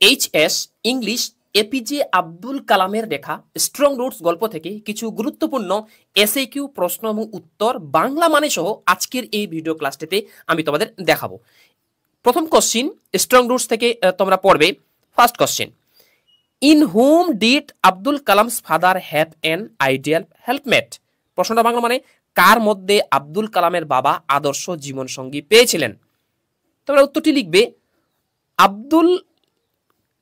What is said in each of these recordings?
HS English APJ Abdul কালামের লেখা strong roots গল্প থেকে কিছু গুরুত্বপূর্ণ এসএকিউ প্রশ্ন এবং উত্তর বাংলা মানে সহ আজকের এই ভিডিও ক্লাসটিতে আমি তোমাদের দেখাবো। প্রথম কোশ্চিন স্ট্রং রুটস থেকে তোমরা পড়বে। First question, in whom did Abdul Kalam's father have an ideal helpmate? প্রশ্নটা বাংলা মানে কার মধ্যে আব্দুল কালামের বাবা আদর্শ জীবনসঙ্গী পেয়েছিলেন? তোমরা উত্তরটি লিখবে, Abdul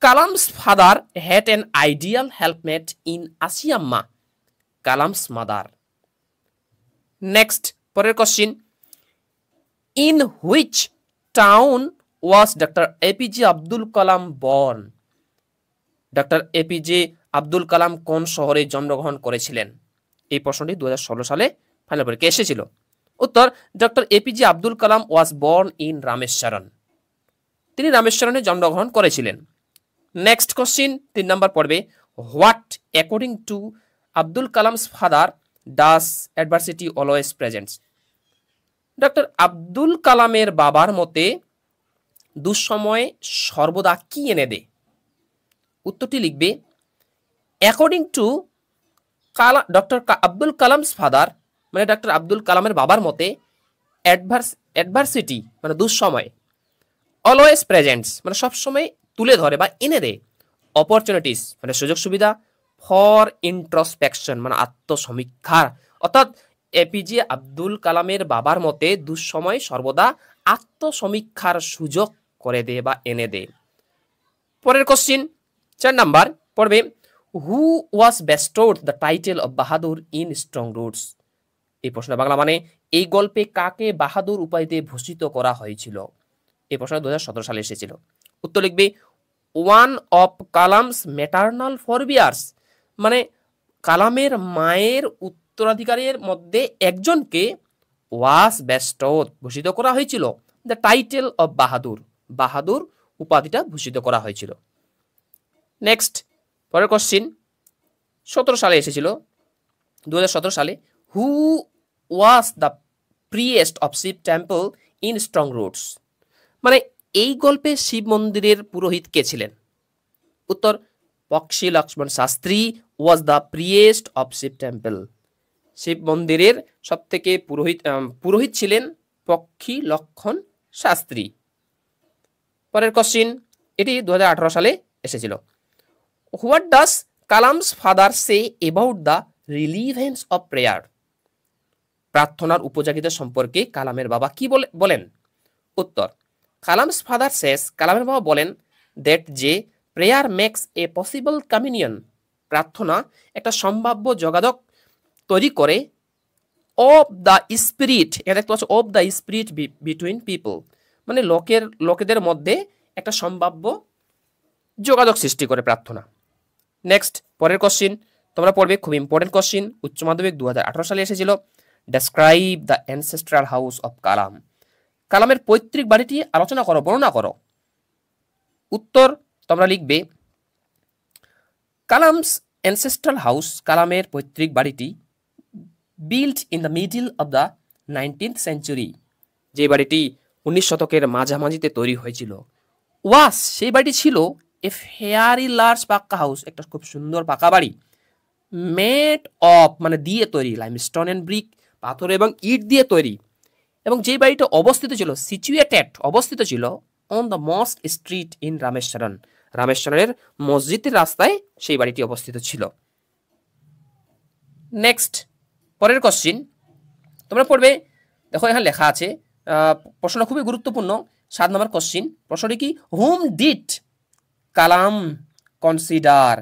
Kalam's father had an ideal helpmate in Asiamma, Kalam's mother. Next, পরের question. In which town was Dr. APJ Abdul Kalam born? Dr. APJ Abdul Kalam কোন শহরে জন্মগ্রহণ করেছিলেন? এই প্রশ্নটি 2016 সালে ফাইনাল পরীক্ষায় এসেছিল। উত্তর, doctor APJ Abdul Kalam was born in Rameswaram. তিনি রামেশ্বরমে জন্মগ্রহণ করেছিলেন। নেক্সট কোশ্চিন 3 নম্বর পড়বে, what according to Abdul Kalam's father does adversity always presents? Doctor Abdul কালামের বাবার মতে দুঃসময় সর্বদা কি এনে দেয়? উত্তরটি লিখবে, according to doctor Abdul Kalam's father মানে ডক্টর আব্দুল কালামের বাবার মতে অ্যাডভার্সিটি মানে দুঃসময়, অলওয়েজ প্রেজেন্টস মানে সবসময় তুলে ধরে বা এনে দেয় অপরচুনিটিস মানে সুযোগ সুবিধা, ফর ইন্ট্রোস্পেকশন মানে আত্মসমীক্ষার। অর্থাৎ এপিজে আব্দুল কালামের বাবার মতে দুঃসময় সর্বদা আত্মসমীক্ষার সুযোগ করে দেয় বা এনে দেয়। পরের কোশ্চিন 4 নাম্বার পড়বে, who was bestowed the title of Bahadur in strong roots? এই প্রশ্ন বাংলা মানে এই গল্পে কাকে বাহাদুর উপাধিতে ভূষিত করা হয়েছিল? এই প্রশ্ন 2017 সালে এসেছিল। উত্তর লিখবে, ওয়ান অফ কালামস ম্যাটার্নাল ফরবিয়ার্স মানে কালামের মায়ের উত্তরাধিকারীর মধ্যে একজনকে ওয়াজ বেস্টোড ভূষিত করা হয়েছিল দ্য টাইটেল অফ বাহাদুর, বাহাদুর উপাধিটা ভূষিত করা হয়েছিল। নেক্সট পরের কোশ্চিন 17 সালে এসেছিল 2017 সালে, who was the priest of Shiva temple in strong roots? মানে এই গল্পে শিব মন্দিরের পুরোহিত কে ছিলেন? উত্তর, Pakshi Lakshman Shastri was the priest of Shiva temple. Shiva মন্দিরের সব থেকে পুরোহিত ছিলেন পক্ষী লক্ষণ শাস্ত্রী। পরের কোশ্চিন, এটি 2018 সালে এসেছিল। What does Kalam's father say about the relevance of prayer? প্রার্থনার উপযোগিতা সম্পর্কে কালামের বাবা কি বলেন? উত্তর, কালামস ফাদার সেস কালামের বাবা বলেন দ্যাট যে prayer makes a possible communion প্রার্থনা একটা সম্ভাব্য যোগাযোগ তৈরি করে অফ দ্য স্পিরিট, এটা দেখতে পাচ্ছ of the spirit between people মানে লোকেদের মধ্যে একটা সম্ভাব্য যোগাযোগ সৃষ্টি করে প্রার্থনা। নেক্সট পরের কোশ্চিন তোমরা পড়বে, খুব ইম্পর্টেন্ট কোশ্চিন, উচ্চ মাধ্যমিক 2018 সালে এসেছিল। Describe the ancestral house of Kalam, কালামের পৈতৃক বাড়িটি আলোচনা করো, বর্ণনা করো। উত্তর তোমরা লিখবে, কালামস অ্যানসেস্ট্রাল হাউস কালামের পৈতৃক বাড়িটি built in the middle of the 19th century, যে বাড়িটি 19 শতকের মাঝামাঝিতে তৈরি হয়েছিল। ওয়াস সেই বাড়িটি ছিল এ ফেয়ারি লার্জ পাক্কা হাউস, একটা খুব সুন্দর পাকা বাড়ি, মেড অফ মানে দিয়ে তৈরি, লাইমস্টোন এন্ড ব্রিক পাথর এবং ইট দিয়ে তৈরি, এবং যে বাড়িটা অবস্থিত ছিল অবস্থিত ছিল on the mosque street in Rameswaram, রামেশ্বরের মসজিদের রাস্তায় সেই বাড়িটি অবস্থিত ছিল। নেক্সট পরের কোশ্চিন তোমরা পড়বে, দেখো এখানে লেখা আছে, প্রশ্নটা খুবই গুরুত্বপূর্ণ। 7 নম্বর কোশ্চিন, প্রশ্নটি কি, whom did Kalam consider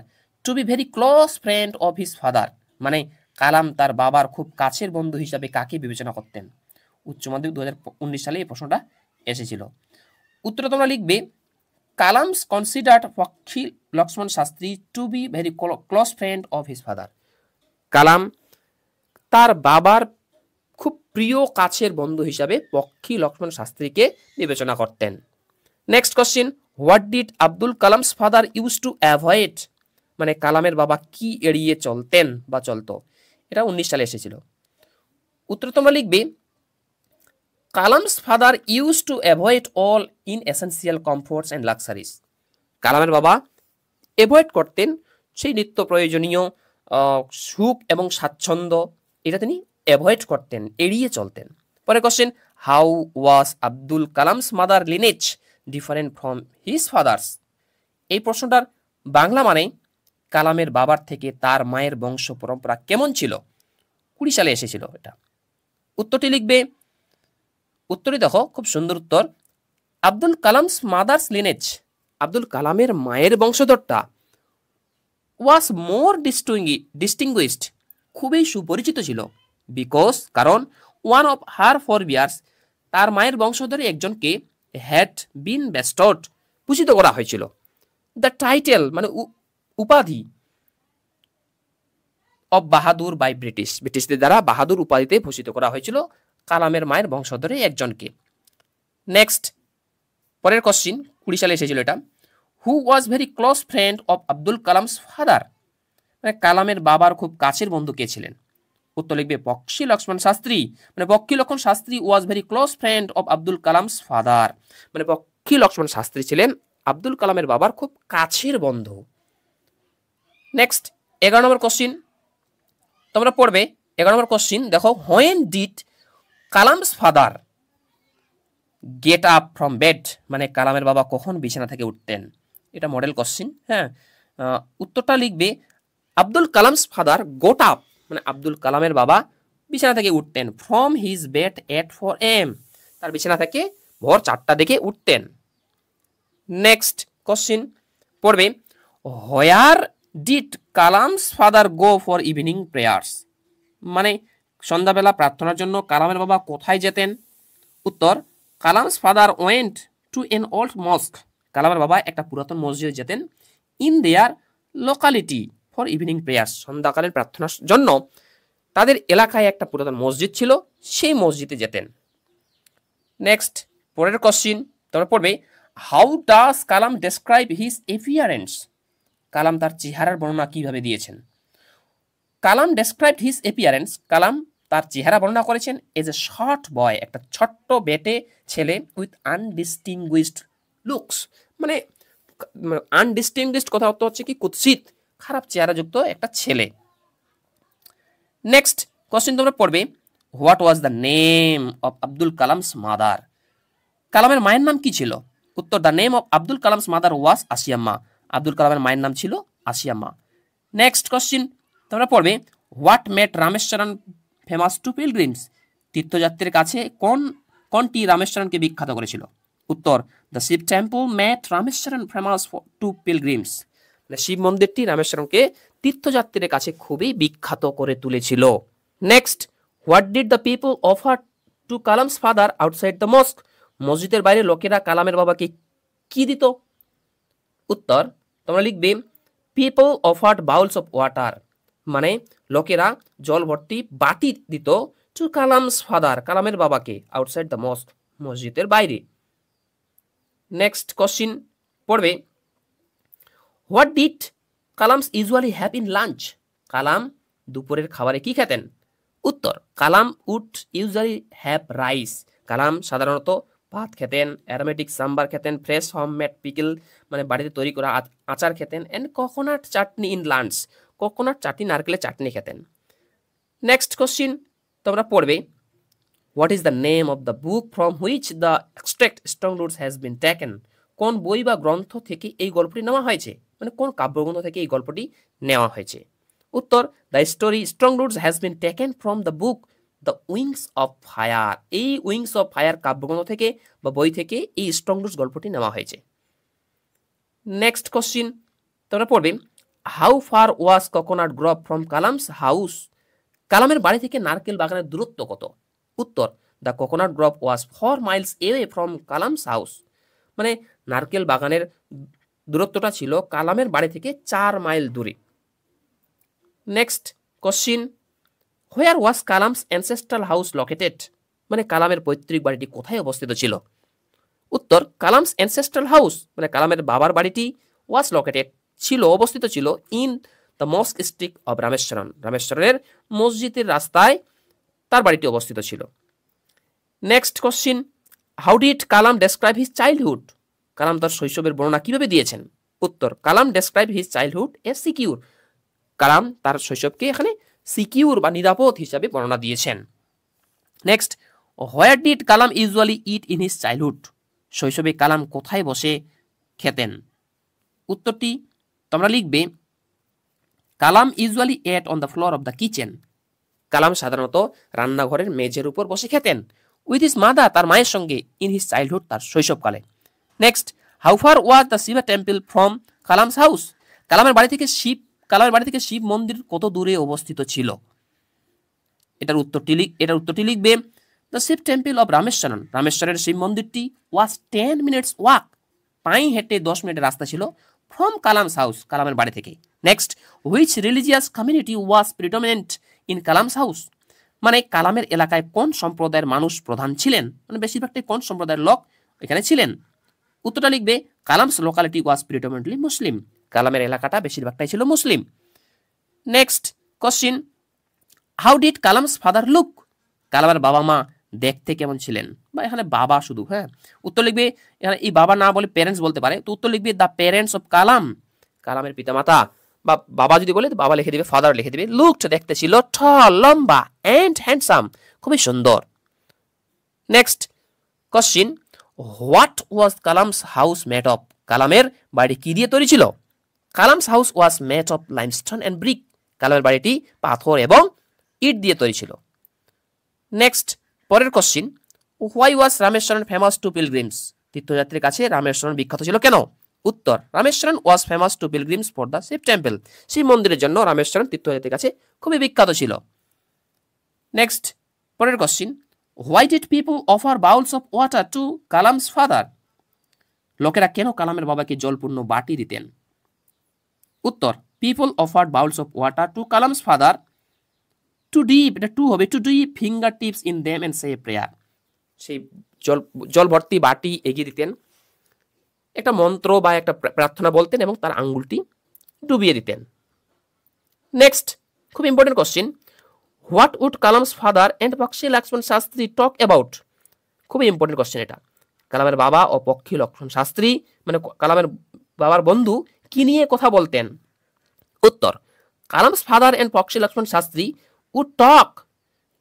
to be very close friend of his father? মানে কালাম তার বাবার খুব কাছের বন্ধু হিসাবে কাকে বিবেচনা করতেন? উচ্চ মাধ্যমিক 2019 সালে এই প্রশ্নটা এসেছিল। উত্তরে তোমরা লিখবে, Kalam's considered Pakshi Lakshman Sastry to be very close friend of his father, Kalam তার বাবার খুব প্রিয় কাছের বন্ধু হিসাবে পক্ষী লক্ষ্মণ শাস্ত্রীকে বিবেচনা করতেন। Next question, what did Abdul Kalam's father use to avoid? মানে কালামের বাবা কি এড়িয়ে চলতেন বা চলতো? এটা 19 সালে এসেছিল। উত্তর তোমরা লিখবে, Kalam's father use to avoid all inessential comforts and luxuries, কালামের বাবা অ্যাভয়েড করতেন সেই নিত্য প্রয়োজনীয় সুখ এবং স্বাচ্ছন্দ্য, এটা তিনি অ্যাভয়েড করতেন, এড়িয়ে চলতেন। পরে question, how was Abdul Kalam's mother lineage different from his father's? এই প্রশ্নটার বাংলা মানে কালামের বাবার থেকে তার মায়ের বংশ পরম্পরা কেমন ছিল? 20 সালে এসেছিল এটা। উত্তরটি লিখবে, উত্তরটি দেখো খুব সুন্দর উত্তর। আব্দুল কালামস মাদার্স লিনেজ, আব্দুল কালামের মায়ের বংশধরটা ওয়াজ মোর ডিস্টিংগুইশড, খুবই সুপরিচিত ছিল। বিকজ, কারণ ওয়ান অফ হার ফরবিয়ার্স, তার মায়ের বংশধরে একজনকে হ্যাড বিন বেস্টড, ভূষিত করা হয়েছিল। দ্য টাইটেল মানে উপাধি অব বাহাদুর বাই ব্রিটিশদের দ্বারা বাহাদুর উপাধিতে ভূষিত করা হয়েছিল কালামের মায়ের বংশধরে একজনকে। নেক্সট, পরের কোশ্চিন, 20 সালে এসেছিল এটা। Who was very close friend of Abdul Kalam's father? মানে কালামের বাবার খুব কাছের বন্ধু কে ছিলেন? উত্তর লিখবে বক্সী লক্ষ্মণ শাস্ত্রী। মানে Bakshi Lakshman Shastri was very close friend of Abdul Kalam's father. মানে বক্সী লক্ষ্মণ শাস্ত্রী ছিলেন আব্দুল কালামের বাবার খুব কাছের বন্ধু। নেক্সট, 11 নম্বর কোশ্চিন তোমরা পড়বে। 11 নম্বর কোশ্চিন দেখো, when did Kalam's father get up from bed? মানে কালামের বাবা কখন বিছানা থেকে উঠতেন? এটা মডেল কোশ্চিন। হ্যাঁ, উত্তরটা লিখবে Abdul Kalam's father got up, মানে আব্দুল কালামের বাবা বিছানা থেকে উঠতেন from his bed at 4 AM, তার বিছানা থেকে ভোর 4টা দিকে উঠতেন। নেক্সট কোশ্চিন পড়বে, where did Kalam's father go for evening prayers? মানে সন্ধ্যাবেলা প্রার্থনার জন্য কালামের বাবা কোথায় যেতেন? উত্তর, Kalam's father went to an old mosque, কালামের বাবা একটা পুরাতন মসজিদে যেতেন in their locality for evening prayers, সন্ধ্যাকালীন প্রার্থনার জন্য তাদের এলাকায় একটা পুরাতন মসজিদ ছিল, সেই মসজিদে যেতেন। নেক্সট, পরের কোশ্চিন তোমরা পড়বে, how does Kalam describe his appearance? Kalam তার চেহারার বর্ণনা কিভাবে দিয়েছেন? Kalam described his appearance, Kalam তার চেহারা বর্ণনা করেছেন এজ এ শর্ট বয়, একটা ছোট্ট বেটে ছেলে উইথ আনডিস্টিংগুইশড লুকস। মানে আনডিস্টিংগুইশড কথা অর্থ হচ্ছে কি কুৎসিত, খারাপ চেহারাযুক্ত একটা ছেলে। নেক্সট কোশ্চেন তোমরা পড়বে, what was the name of Abdul Kalam's mother? কালামের মায়ের নাম কি ছিল? উত্তর, the name of Abdul Kalam's mother was Ashiamma, Abdul কালামের মায়ের নাম ছিল আসিয়াম্মা। নেক্সট কোশ্চেন তোমরা পড়বে, what made Rameswaram famous to pilgrims? তীর্থযাত্রীর কাছে কোনটি রামেশ্বরনকে বিখ্যাত করেছিল? উত্তর, the Shiva temple made Rameswaram famous to pilgrims, Shiva মন্দিরটি রামেশ্বরমকে তীর্থযাত্রীদের কাছে খুবই বিখ্যাত করে তুলেছিল। Next, what did the people offer to Kalam's father outside the mosque? মসজিদের বাইরে লোকেরা কালামের বাবাকে কি দিত? উত্তর, তোমরা লিখবে people offered bowls of water, মানে লোকেরা জল ভর্তি বাটি দিত টু কালামস ফাদার, কালামের বাবাকে, আউটসাইড দ্য মস্ক, মসজিদের বাইরে। নেক্সট কোশ্চিন পড়বে, what did Kalam's usually have in lunch? Kalam দুপুরের খাবারে কি খেতেন? উত্তর, Kalam would usually have rice, Kalam সাধারণত ভাত খেতেন, অ্যারোমেটিক সাম্বার খেতেন, ফ্রেশ হোমমেড পিকল মানে বাড়িতে তৈরি করা আচার খেতেন, and coconut chutney in lunch, coconut chutney নারকেলের চাটনি খেতেন। নেক্সট কোশ্চিন তোমরা পড়বে, what is the name of the book from which the extract strong roots has been taken? কোন বই বা গ্রন্থ থেকে এই গল্পটি নেওয়া হয়েছে? মানে কোন কাব্যগ্রন্থ থেকে এই গল্পটি নেওয়া হয়েছে? উত্তর, the story strong roots has been taken from the book the wings of fire. এই উইংস অফ ফায়ার কাব্যগ্রন্থ থেকে বা বই থেকে এই স্ট্রং রুটস গল্পটি নেওয়া হয়েছে। নেক্সট কোশ্চিন তোমরা পড়বে, how far was coconut Grove from Kalam's house? কালামের বাড়ি থেকে নারকেল বাগানের দূরত্ব কত? উত্তর, the coconut Grove was 4 miles away from Kalam's house, মানে নারকেল বাগানের দূরত্বটা ছিল কালামের বাড়ি থেকে 4 মাইল দূরে। নেক্সট কোশ্চিন, হোয়ার ওয়াজ কালামস অ্যানসেস্ট্রাল হাউস লোকেটেড? মানে কালামের পৈতৃক বাড়িটি কোথায় অবস্থিত ছিল? উত্তর, কালামস অ্যানসেস্ট্রাল হাউস মানে কালামের বাবার বাড়িটি ওয়াজ লোকেটেড ছিল, অবস্থিত ছিল in the mosque street of Rameswaram, রামেশ্বরের মসজিদের রাস্তায় তার বাড়িটি অবস্থিত ছিল। Next question, how did Kalam describe his childhood? Kalam তার শৈশবের বর্ণনা কিভাবে দিয়েছেন? উত্তর, Kalam describe his childhood a secure. Kalam তার শৈশবকে এখানে সিকিউর বা নিরাপদ হিসাবে বর্ণনা দিয়েছেন। Next, where did Kalam usually eat in his childhood? শৈশবে কালাম কোথায় বসে খেতেন? উত্তরটি তোমরা লিখবে, Kalam usually ate on the floor of the kitchen. Kalam সাধারণত রান্নাঘরের মেঝের উপর বসে খেতেন। উইথ হিজ মাদার, তার মায়ের সঙ্গে, ইন হিজ চাইল্ডহুড, তার শৈশবকালে। Next, how far was the Shiva temple from Kalam's house? কালামের বাড়ি থেকে শিব মন্দির কত দূরে অবস্থিত ছিল? এটার উত্তরটি লিখবে, the Shiva temple of Rameswaram, রামেশ্বরের শিব মন্দিরটি ওয়াজ 10 মিনিটস ওয়াক, পায়ে হেঁটে 10 মিনিটের রাস্তা ছিল, ফ্রম কালামস হাউস, কালামের বাড়ি থেকে। Next, which religious community was predominant in Kalam's house? মানে কালামের এলাকায় কোন সম্প্রদায়ের মানুষ প্রধান ছিলেন, মানে বেশিরভাগটাই কোন সম্প্রদায়ের লোক এখানে ছিলেন? উত্তরটা লিখবে, Kalam's locality was predominantly Muslim, কালামের এলাকাটা বেশিরভাগটাই ছিল মুসলিম। Next question, how did Kalam's father look? কালামের বাবা মা দেখতে কেমন ছিলেন? বা এখানে বাবা শুধু, হ্যাঁ, উত্তর লিখবে, এখানে এই বাবা না বলে প্যারেন্টস বলতে পারে, তো উত্তর লিখবে দ্য প্যারেন্টস অফ কালাম, কালামের পিতামাতা। বা বাবা যদি বলে বাবা লিখে দিবে, ফাদার লিখে দিবে। লুকড দেখতে ছিল, টল লম্বা, এন্ড হ্যান্ডসাম খুবই সুন্দর। Next question, what was Kalam's house made of? কালামের বাড়ি কি দিয়ে তৈরি ছিল? Kalam's house was made of limestone and brick, কালামের বাড়িটি পাথর এবং ইট দিয়ে তৈরি ছিল। নেক্সট পরের question, why was Rameswaram famous to pilgrims? তীর্থযাত্রীর কাছে রামেশ্বরম বিখ্যাত ছিল কেন? উত্তর, Rameswaram was famous to pilgrims for the Shiva temple, Shiva মন্দিরের জন্য রামেশ্বরম তীর্থযাত্রীর কাছে খুবই বিখ্যাত ছিল। নেক্সট পরের question, why did people offer bowls of water to Kalam's father? লোকেরা কেন কালামের বাবাকে জলপূর্ণ বাটি দিতেন? উত্তর, people offered bowls of water to Kalam's father to dip, এটা টু হবে, to dip finger tips in them and say prayer. সেই জল ভর্তি বাটি এগিয়ে দিতেন, একটা মন্ত্র বা একটা প্রার্থনা বলতেন এবং তার আঙ্গুলটি ডুবিয়ে দিতেন। নেক্সট খুব important question, what would Kalam's father and Pakshi Lakshman Shastri talk about? খুবই ইম্পর্টেন্ট কোশ্চেন এটা। কালামের বাবা ও পক্ষী লক্ষ্মণ শাস্ত্রী মানে কালামের বাবার বন্ধু কি নিয়ে কথা বলতেন? উত্তর, Kalam's father and Pakshi Lakshman Shastri would টক,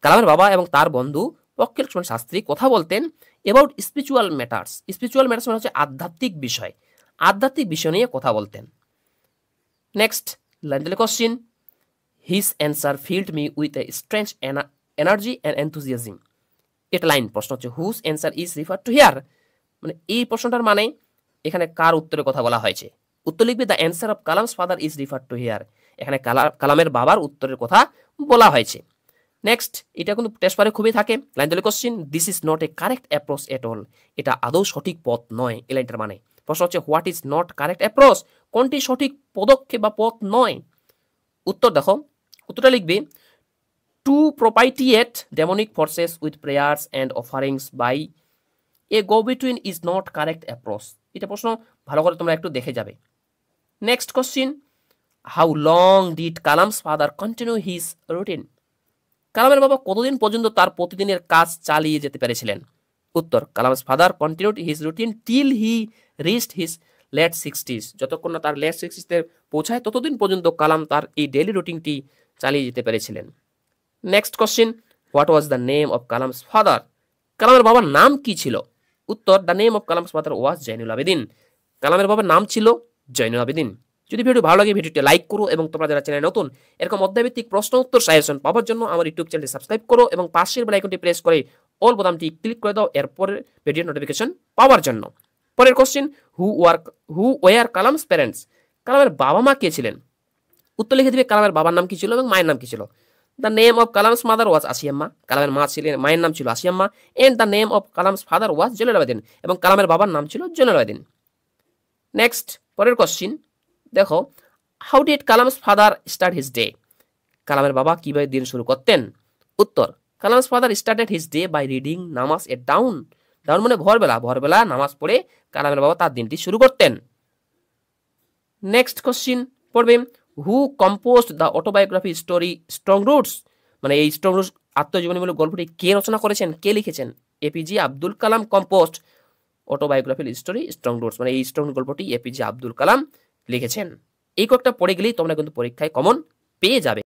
কালামের বাবা এবং তার বন্ধু পক্ষী লক্ষ্মণ শাস্ত্রী কথা বলতেন about spiritual matters. Spiritual matters মানে হচ্ছে আধ্যাত্মিক বিষয়, আধ্যাত্মিক বিষয় নিয়ে কথা বলতেন। Next line question, his answer filled me with a strange energy and enthusiasm. এটা লাইন প্রশ্ন হচ্ছে, whose answer is refer to here, মানে এই প্রশ্নটার মানে এখানে কার উত্তরের কথা বলা হয়েছে? উত্তর লিখবে, the answer of Kalam's father is refer to here, এখানে কালামের বাবার উত্তরের কথা বলা হয়েছে। নেক্সট এটা কিন্তু টেস্ট পেপারে খুবই থাকে। লাইন দিলে question, this is not a correct approach at all, এটা আদৌ সঠিক পথ নয়, এই লাইনটার মানে। প্রশ্ন হচ্ছে, what is not correct approach, কোনটি সঠিক পদক্ষেপ বা পথ নয়? উত্তর দেখো, উত্তরটা লিখবে, to propitiate demonic forces with prayers and offerings by a go between is not correct approach. এটা প্রশ্ন ভালো করে তোমরা একটু দেখে যাবে। Next question, how long did Kalam's father continue his routine? কালামের বাবা কতদিন পর্যন্ত তার প্রতিদিনের কাজ চালিয়ে যেতে পেরেছিলেন? উত্তর, Kalam's father continued his routine till he reached his late 60s, যতক্ষণ না তার লেট 60s পৌঁছায় ততদিন পর্যন্ত কালাম তার এই ডেইলি রুটিনটি চালিয়ে যেতে পেরেছিলেন। Next question, what was the name of Kalam's father? কালামের বাবার নাম কি ছিল? উত্তর, the name of Kalam's father was Jainul Abedin, কালামের বাবার নাম ছিল জয়নুল আবেদিন। যদি ভিডিও ভালো লাগে ভিডিওটি লাইক করো এবং তোমরা যারা চ্যানেলে নতুন এরকম অধ্যায়ভিত্তিক প্রশ্ন উত্তর সাজেশন পাওয়ার জন্য আমার ইউটিউব চ্যানেলটি সাবস্ক্রাইব করো এবং পাশের বেল আইকনটি প্রেস করে অল বোতামটি ক্লিক করে দাও এরপরে ভিডিও নোটিফিকেশন পাওয়ার জন্য। পরের question, who were Kalam's parents? কালামের বাবা মা কে ছিলেন? উত্তর লিখে দিবে, কালামের বাবার নাম কি ছিল এবং মায়ের নাম কি ছিল। The name of Kalam's mother was Ashiamma, কালামের মায়ের নাম ছিল Ashiamma. And the name of Kalam's father was Jainul Abedin, এবং কালামের বাবার নাম ছিল জয়নুল আবেদিন। নেক্সট পরের কোশ্চিন দেখো, how did Kalam's father start his day? কালামের বাবা কিভাবে দিন শুরু করতেন? উত্তর, Kalam's father started his day by reading namaz at down, down মানে ভোরবেলা নামাজ পড়ে কালামের বাবা তার দিনটি শুরু করতেন। নেক্সট কোশ্চিন পড়বে, who composed the autobiography story strong roots? মানে এই স্ট্রং রুটস আত্মজীবনীমূলক গল্পটি কে রচনা করেছেন, কে লিখেছেন? APJ Abdul Kalam composed autobiography story strong roots, মানে এই স্ট্রং গল্পটি এপিজে আব্দুল কালাম লিখেছেন। এই কয়েকটা পড়ে গেলেই তোমরা কিন্তু পরীক্ষায় কমন পেয়ে যাবে।